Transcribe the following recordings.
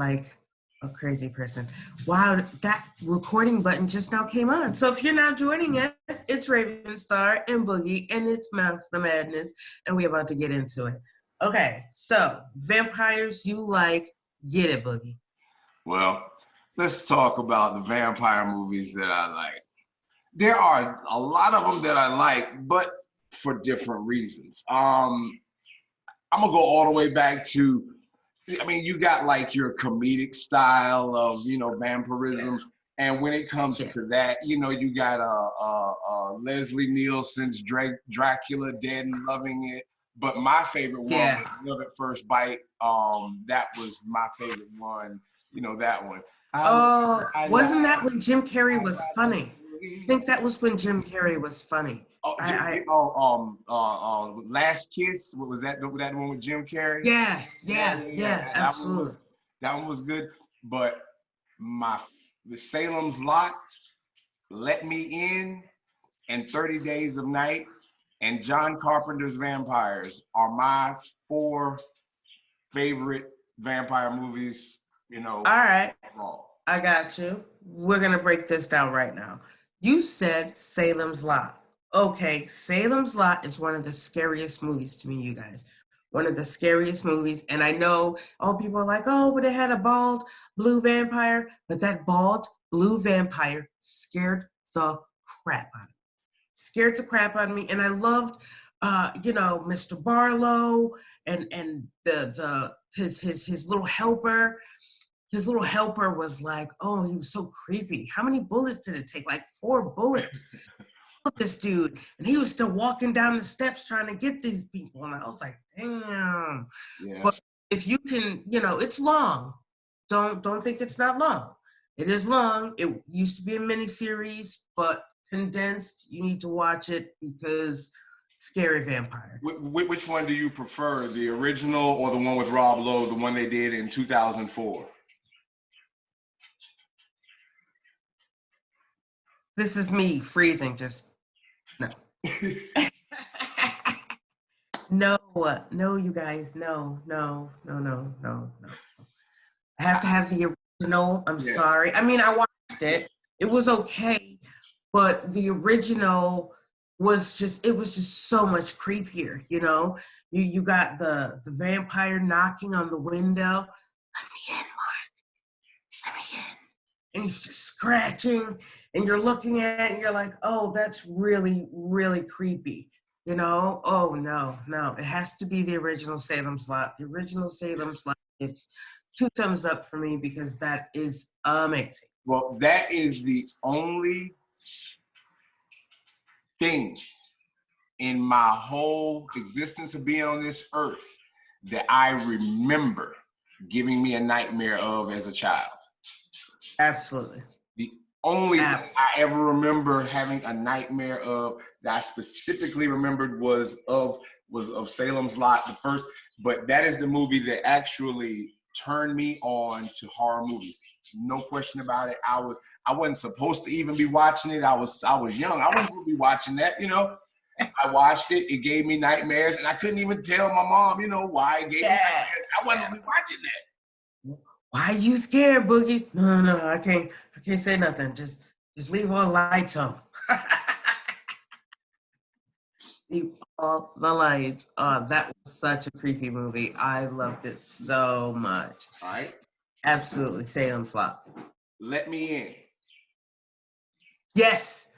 like a crazy person. Wow, that recording button just now came on. So if you're now joining us, it's Raven Starr and Dbugi, and it's Mouth the Madness, and we're about to get into it. Okay, so vampires you like, get it, Dbugi. Well, let's talk about the vampire movies that I like. There are a lot of them that I like, but for different reasons. I'm gonna go all the way back to, I mean, you got like your comedic style of, vampirism. And when it comes to that, you got Leslie Nielsen's Dracula, Dead and Loving It. But my favorite one was Love at First Bite. That was my favorite one. That one. Wasn't that when Jim Carrey was funny? I think that was when Jim Carrey was funny. Last Kiss. What was that? That one with Jim Carrey? Yeah, absolutely. That one was good. But the Salem's Lot, Let Me In, and 30 Days of Night, and John Carpenter's Vampires are my 4 favorite vampire movies. All right. I got you. We're gonna break this down right now. You said Salem's Lot. Okay, Salem's Lot is one of the scariest movies to me, you guys. One of the scariest movies. And I know, people are like, but it had a bald blue vampire. But that bald blue vampire scared the crap out of me. Scared the crap out of me. And I loved, Mr. Barlow and his little helper. His little helper was like, he was so creepy. How many bullets did it take? Like 4 bullets. This dude, and he was still walking down the steps trying to get these people, and I was like, damn. Yeah. But if you can, it's long. Don't think it's not long. It is long. It used to be a miniseries, but condensed. You need to watch it because scary vampire. Which one do you prefer, the original or the one with Rob Lowe, the one they did in 2004? This is me freezing, just no. No, you guys, no. I have to have the original. I'm sorry. I mean, I watched it. It was okay, but the original was just so much creepier, You got the vampire knocking on the window. Let me in, Mark. Let me in. And he's just scratching, and you're looking at it, and you're like, that's really, really creepy, Oh, no. It has to be the original Salem's Lot. The original Salem's Lot, it's 2 thumbs up for me because that is amazing. Well, that is the only thing in my whole existence of being on this earth that I remember giving me a nightmare of as a child. Absolutely. The only thing I ever remember having a nightmare of that I specifically remembered was of Salem's Lot, the first. But that is the movie that actually turned me on to horror movies. No question about it. I wasn't supposed to even be watching it. I was young. I wasn't supposed to be watching that. I watched it. It gave me nightmares, and I couldn't even tell my mom, why it gave me nightmares. I wasn't watching that. Why are you scared, Boogie? No, I can't say nothing. Just leave all the lights on. Leave all the lights on. That was such a creepy movie. I loved it so much. All right. Absolutely. Salem's Lot. Let Me In. Yes.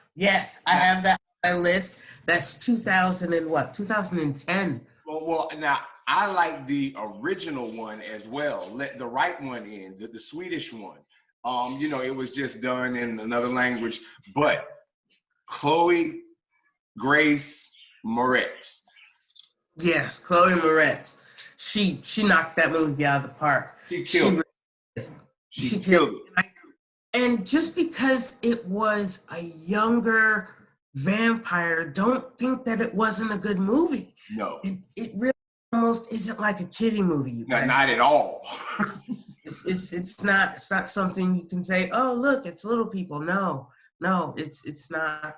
I have that on my list. That's 2010. Well, now, I like the original one as well. Let the Right One In, the Swedish one. It was just done in another language. But Chloe Grace Moretz. Yes, Chloe Moretz. She knocked that movie out of the park. She killed it. She killed it. And just because it was a younger vampire, don't think that it wasn't a good movie. No. It really almost isn't like a kiddie movie. Not at all. It's not something you can say, look, it's little people. No, it's not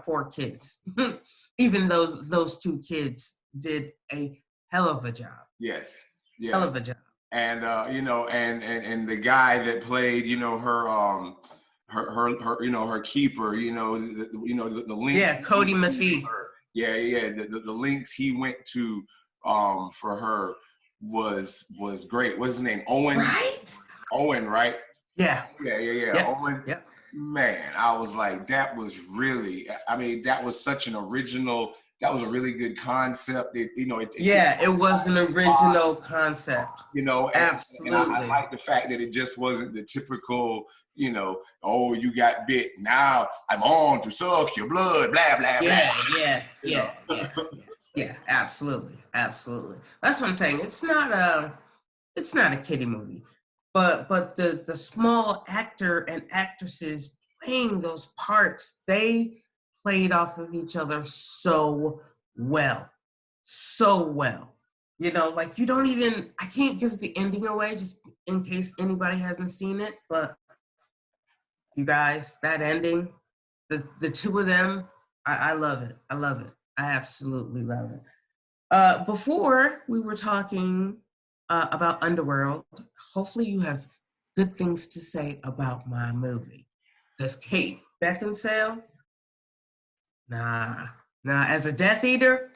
for kids. Even those 2 kids did a hell of a job. Yes. Yeah. Hell of a job. and and the guy that played, her keeper, the links. Yeah, Cody Maffey. Yeah, the links he went to for her was great. What's his name? Owen. Right? Owen, right? Yeah. Yeah. Yep. Owen. Yep. Man, I was like, that was really. I mean, that was such an original. That was a really good concept. Yeah, it was an original concept. And I Absolutely. like the fact that it just wasn't the typical, oh, you got bit. Now I'm on to suck your blood, blah, blah, blah. Yeah. Absolutely. Absolutely. That's what I'm saying. It's not a kiddie movie. But the small actor and actresses playing those parts, they played off of each other so well. So well. Like I can't give the ending away just in case anybody hasn't seen it, but you guys, that ending, the two of them, I love it. I love it. I absolutely love it. Before we were talking about Underworld, hopefully you have good things to say about my movie. Because Kate Beckinsale, nah, as a Death Eater,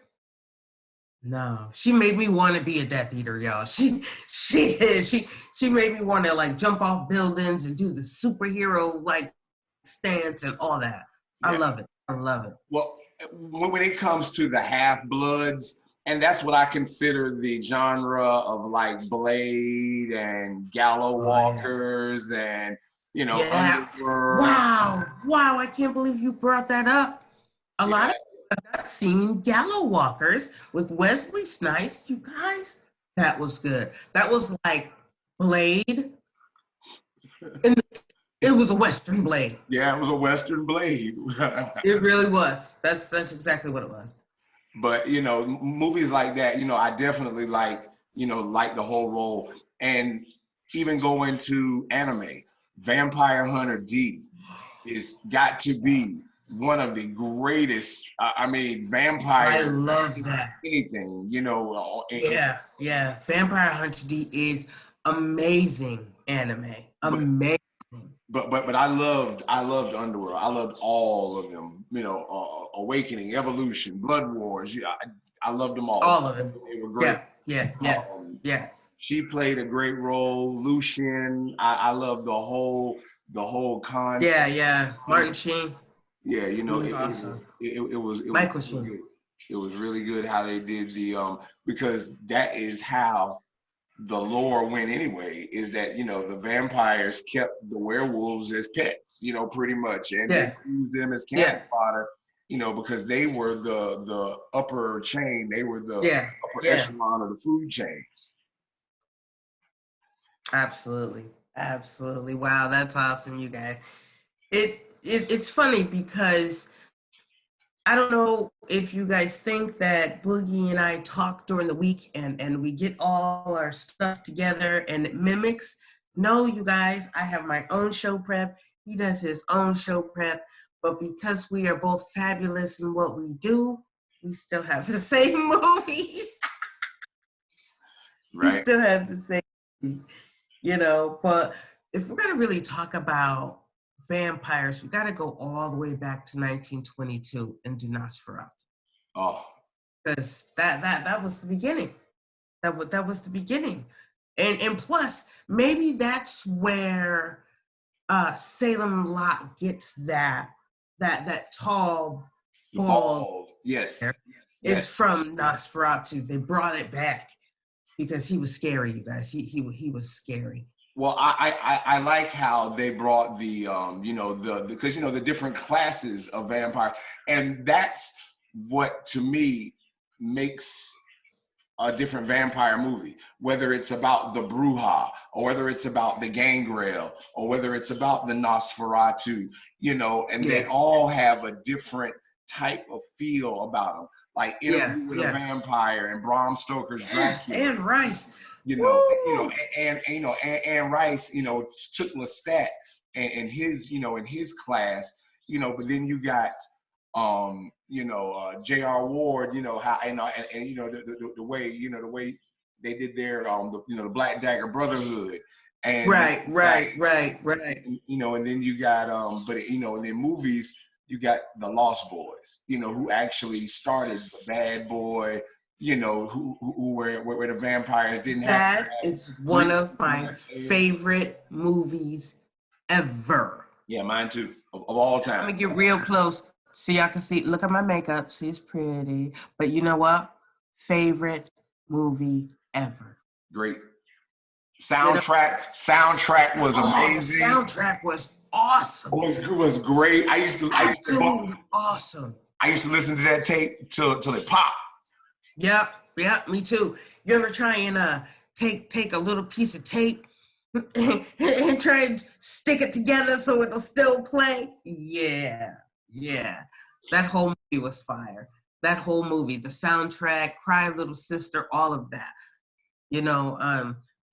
no, she made me want to be a Death Eater, y'all. She did. She made me want to like jump off buildings and do the superhero like stance and all that. I Yeah. love it. I love it. Well, when it comes to the half-bloods, and that's what I consider the genre of like Blade and Gallow Walkers and Yeah. Underworld. Wow. I can't believe you brought that up. A lot Yeah, of people have not seen Gallow Walkers with Wesley Snipes. You guys, that was good. That was like Blade. And it was a Western Blade. yeah, it was a Western Blade. It really was. That's exactly what it was. But movies like that, I definitely like the whole role. And even going to anime, Vampire Hunter D is got to be one of the greatest. I mean, I vampire love that. anything, Yeah. Vampire Hunter D is amazing anime. but Amazing. but I loved Underworld. I loved all of them. Awakening, Evolution, Blood Wars. Yeah, I loved them all. All of them. They were great. Yeah. She played a great role. Lucian, I love the whole concept. Yeah. Martin Sheen. Yeah, He was awesome. it was Michael really Sheen. good. It was really good how they did because that is how the lore went anyway, is that the vampires kept the werewolves as pets, pretty much, and they Yeah. used them as cannon Yeah. fodder, because they were the upper chain, they were the Yeah. upper Yeah. echelon of the food chain. Absolutely. Wow, that's awesome, you guys. It's funny because I don't know if you guys think that Boogie and I talk during the week and we get all our stuff together and it mimics. No, you guys, I have my own show prep. He does his own show prep. But because we are both fabulous in what we do, we still have the same movies. We Right. still have the same movies, But if we're going to really talk about vampires, we got to go all the way back to 1922 and do Nosferatu. Oh, Because that was the beginning. That was the beginning. And plus, maybe that's where Salem Lot gets that tall, bald. yes. It's from Nosferatu. They brought it back because he was scary, you guys. He was scary. Well, I like how they brought because the different classes of vampire, and that's what to me makes a different vampire movie, whether it's about the Bruja or whether it's about the Gangrel or whether it's about the Nosferatu, and they all have a different type of feel about them. Like Interview with a Vampire and Bram Stoker's Dracula. And Rice. And Rice, took Lestat and his class, but then you got J.R. Ward, how the way they did their the Black Dagger Brotherhood, and right. and then you got in the movies you got the Lost Boys, who actually started the Bad Boy, where the vampires didn't have. That is one of my favorite movies ever. Yeah, mine too, of all time. Let me get real close so y'all can see. Look at my makeup. See, it's pretty. But you know what? Favorite movie ever. Great. Soundtrack was amazing. The soundtrack was awesome. Was great. Absolutely awesome. I used to listen to that tape till it popped. Yep, me too. You ever try and take a little piece of tape and try and stick it together so it'll still play? Yeah. That whole movie was fire. That whole movie, the soundtrack, Cry Little Sister, all of that.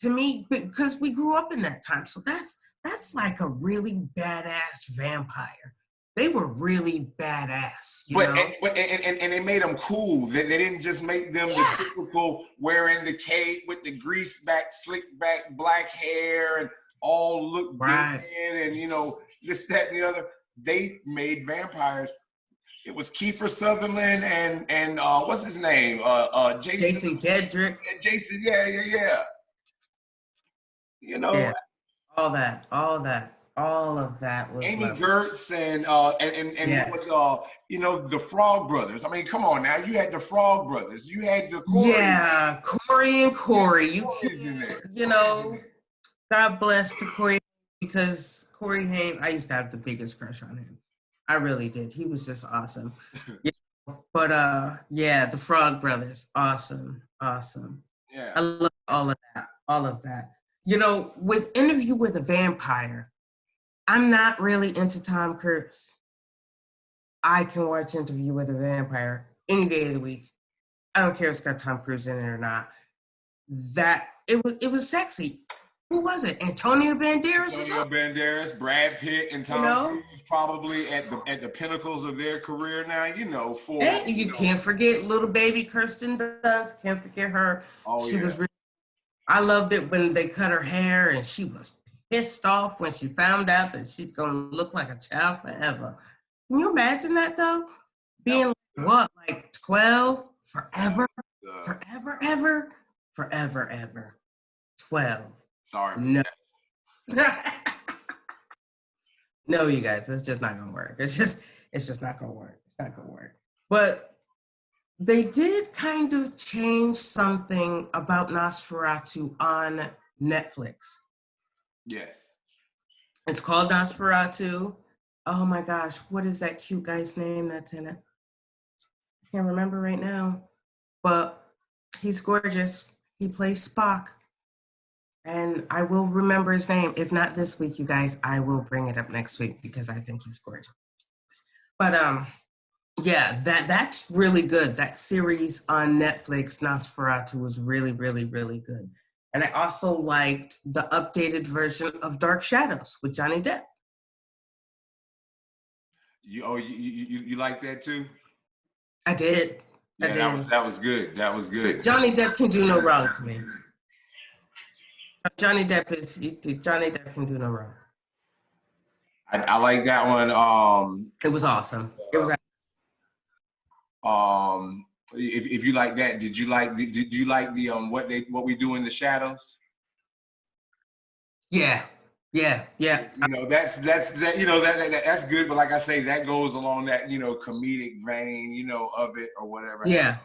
To me, because we grew up in that time, so that's like a really badass vampire. They were really badass, and they made them cool. They didn't just make them the typical wearing the cape with the grease back, slick back, black hair, and all look right. Dead, and this, that, and the other. They made vampires. It was Kiefer Sutherland and what's his name? Jason Gedrick. Jason, yeah. Yeah, all of that was Amy Gertz and yes. The Frog Brothers. I mean, come on now. You had the Frog Brothers. You had the Corey. Yeah, Corey and Corey. God bless to Corey, because Corey Haim, I used to have the biggest crush on him. I really did. He was just awesome. But the Frog Brothers, awesome. Yeah. I love all of that. With Interview with a Vampire, I'm not really into Tom Cruise. I can watch Interview with a Vampire any day of the week. I don't care if it's got Tom Cruise in it or not. It was sexy. Who was it? Antonio Banderas, Brad Pitt, and Tom Cruise, probably at the pinnacles of their career now. You can't forget little baby Kirsten Dunst. Can't forget her. Oh, she was. I loved it when they cut her hair, and she was pissed off when she found out that she's gonna look like a child forever. Can you imagine that though? Being like 12 forever, ever. 12. Sorry. No. No, you guys, it's just not gonna work. It's just not gonna work. It's not gonna work. But they did kind of change something about Nosferatu on Netflix. Yes. It's called Nosferatu. Oh my gosh, what is that cute guy's name that's in it? I can't remember right now, but he's gorgeous. He plays Spock. And I will remember his name. If not this week, you guys, I will bring it up next week because I think he's gorgeous. But that's really good. That series on Netflix, Nosferatu, was really, really, really good. And I also liked the updated version of Dark Shadows with Johnny Depp. You like that too? I did. Yeah, that was good. That was good. Johnny Depp can do no wrong to me. Johnny Depp can do no wrong. I like that one. It was awesome. It was. If you like that, did you like the what we do in the shadows? Yeah. That's that's good, but like I say, that goes along that comedic vein, of it or whatever. Yeah.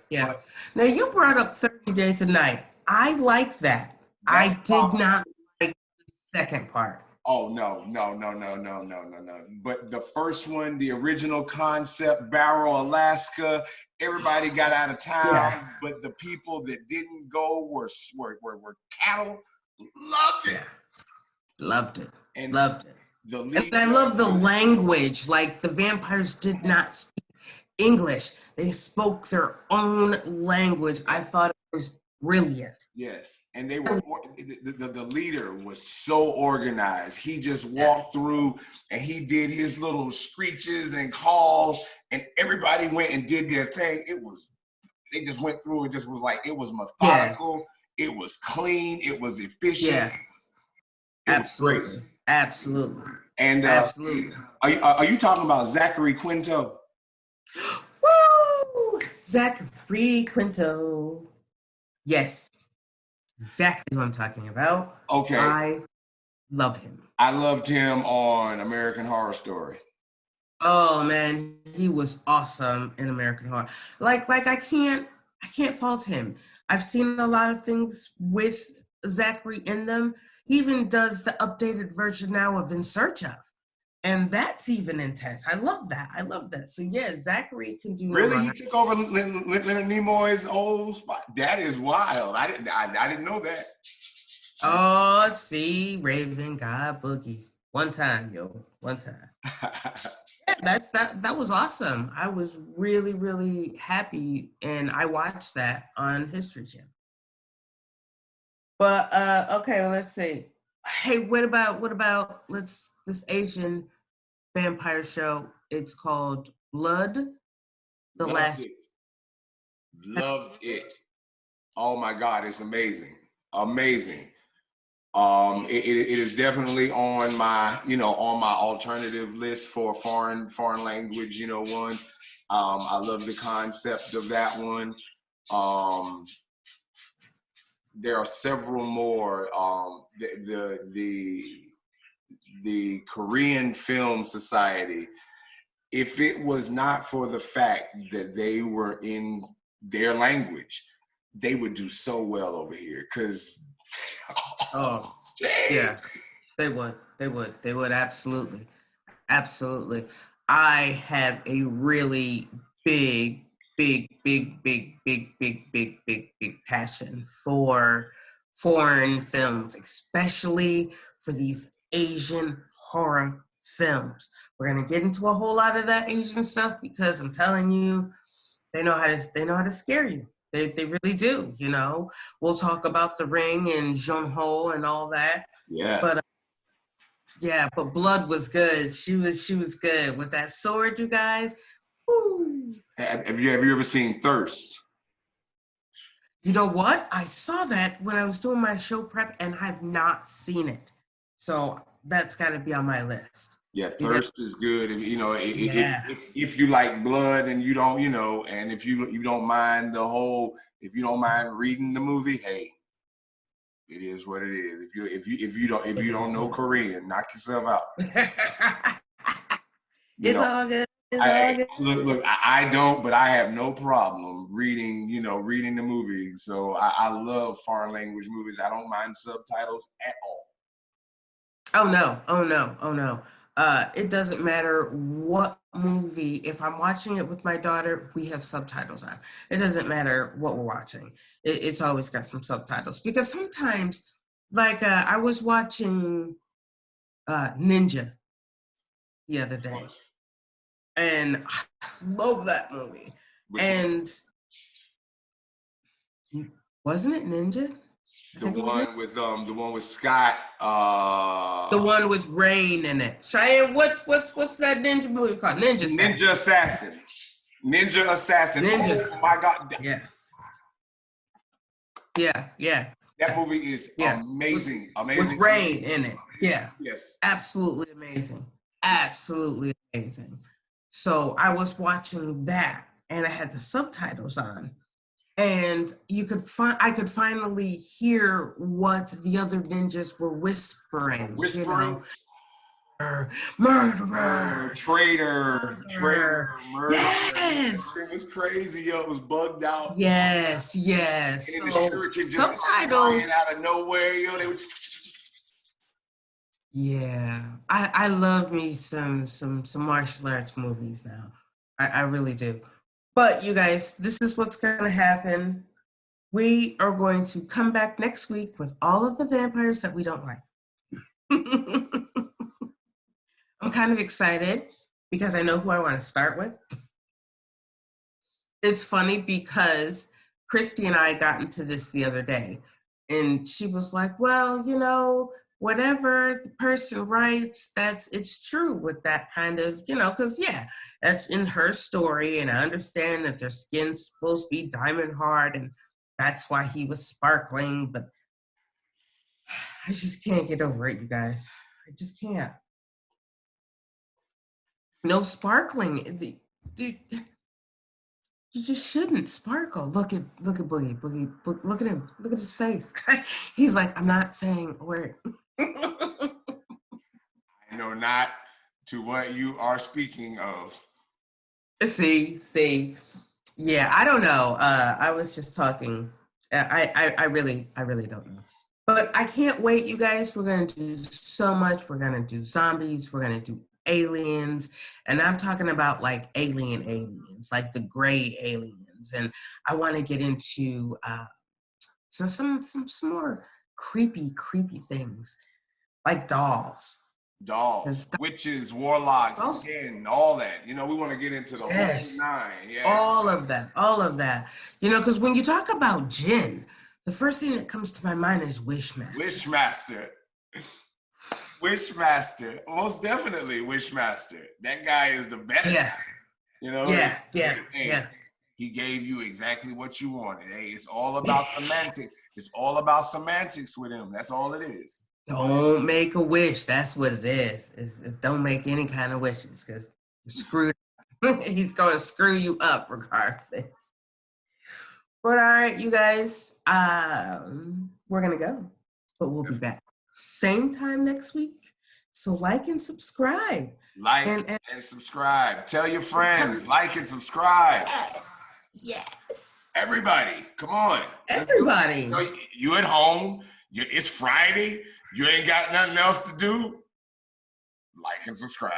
But, now you brought up 30 Days a Night. I like that. I did not like the second part. Oh no. But the first one, the original concept, Barrow, Alaska, everybody got out of town, but the people that didn't go were cattle. Loved it. Loved it. And I love the language. Like, the vampires did not speak English. They spoke their own language. I thought it was brilliant. Yes. And they were the leader was so organized. He just walked through and he did his little screeches and calls, and everybody went and did their thing. It was they just went through and just was like, it was methodical, it was clean, it was efficient, it was great. Absolutely. And absolutely. Are you talking about Zachary Quinto? Woo! Zachary Quinto. Yes. Exactly what I'm talking about. Okay. I love him. I loved him on American Horror Story. Oh man, he was awesome in American Horror. Like I can't fault him. I've seen a lot of things with Zachary in them. He even does the updated version now of In Search of. And that's even intense. I love that. So yeah, Zachary can do. Really, he took over Leonard Nimoy's old spot. That is wild. I didn't know that. Oh, see, Raven got Boogie one time. Yeah, that was awesome. I was really, really happy, and I watched that on History Channel. But okay, well, let's see. Hey, what about this Asian vampire show? It's called Blood. Loved it. Oh my God, it's amazing. It is definitely on my alternative list for foreign language, ones. I love the concept of that one. There are several more. The Korean Film Society, if it was not for the fact that they were in their language, they would do so well over here. Because yeah, they would absolutely. I have a really big passion for foreign films, especially for these Asian horror films. We're gonna get into a whole lot of that Asian stuff because I'm telling you, they know how to scare you. They really do. We'll talk about The Ring and Jung-ho and all that. Yeah. But Blood was good. She was good with that sword, you guys. Woo. Have you ever seen Thirst? You know what? I saw that when I was doing my show prep, and I've not seen it. So that's got to be on my list. Yeah, Thirst is good. If you like blood and you don't, and if you don't mind if you don't mind reading the movie, hey, it is what it is. If you don't know Korean, knock yourself out. All good. All good. Look, I don't, but I have no problem reading the movie. So I love foreign language movies. I don't mind subtitles at all. Oh no. It doesn't matter what movie. If I'm watching it with my daughter, we have subtitles on. It doesn't matter what we're watching. It's always got some subtitles because sometimes, like I was watching Ninja the other day, and I love that movie. And wasn't it Ninja? The one with Scott. The one with Rain in it. Cheyenne, what's that ninja movie called? Ninja Assassin. Ninja Assassin. Oh my God. Yes. Yeah. That movie is amazing. Amazing. With Rain in it. Yeah. Yes. Absolutely amazing. So I was watching that and I had the subtitles on. And I could finally hear what the other ninjas were whispering. Murderer, traitor, murderer. Yes, it was crazy. It was bugged out. Yes. And in the church, it just subtitles out of nowhere. They would. Yeah, I love me some martial arts movies now. I really do. But you guys, this is what's going to happen. We are going to come back next week with all of the vampires that we don't like. I'm kind of excited because I know who I want to start with. It's funny because Christy and I got into this the other day, and she was like, well, whatever the person writes, it's true with that kind of, because yeah, that's in her story, and I understand that their skin's supposed to be diamond hard, and that's why he was sparkling, but I just can't get over it, you guys. I just can't. No sparkling. Dude, you just shouldn't sparkle. Look at Boogie. Look at him. Look at his face. He's like, I'm not saying a word. I know not to what you are speaking of. See. Yeah, I don't know. I was just talking. I really don't know. But I can't wait, you guys. We're gonna do so much. We're gonna do zombies. We're gonna do aliens, and I'm talking about like aliens, like the gray aliens. And I want to get into some more creepy things, like dolls. Dolls, witches, warlocks, Dolls, again, all that. We want to get into the whole nine. Yeah. All of that. Because when you talk about jinn, the first thing that comes to my mind is Wishmaster. Wishmaster. Most definitely Wishmaster. That guy is the best. Yeah. Yeah. He gave you exactly what you wanted. Hey, it's all about semantics. It's all about semantics with him. That's all it is. Don't make a wish. That's what it is. It's don't make any kind of wishes, because you're screwed. He's going to screw you up regardless. But all right, you guys, we're going to go. But we'll be back same time next week. So like and subscribe. Like and subscribe. Tell your friends. Like and subscribe. Yes. Everybody, come on. Everybody. You at home. It's Friday. You ain't got nothing else to do. Like and subscribe.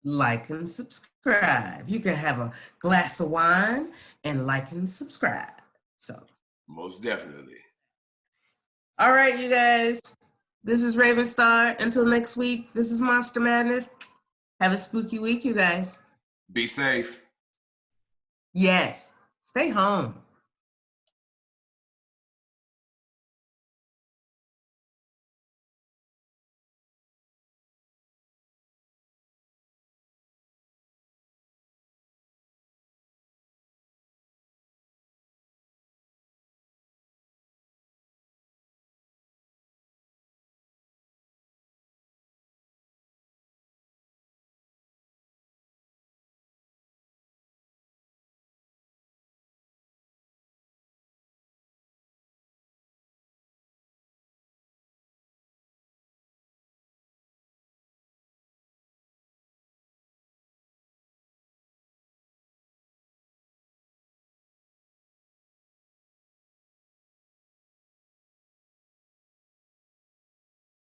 Like and subscribe. You can have a glass of wine and like and subscribe. So. Most definitely. All right, you guys. This is Raven Starr. Until next week, this is Monster Madness. Have a spooky week, you guys. Be safe. Yes. Stay home.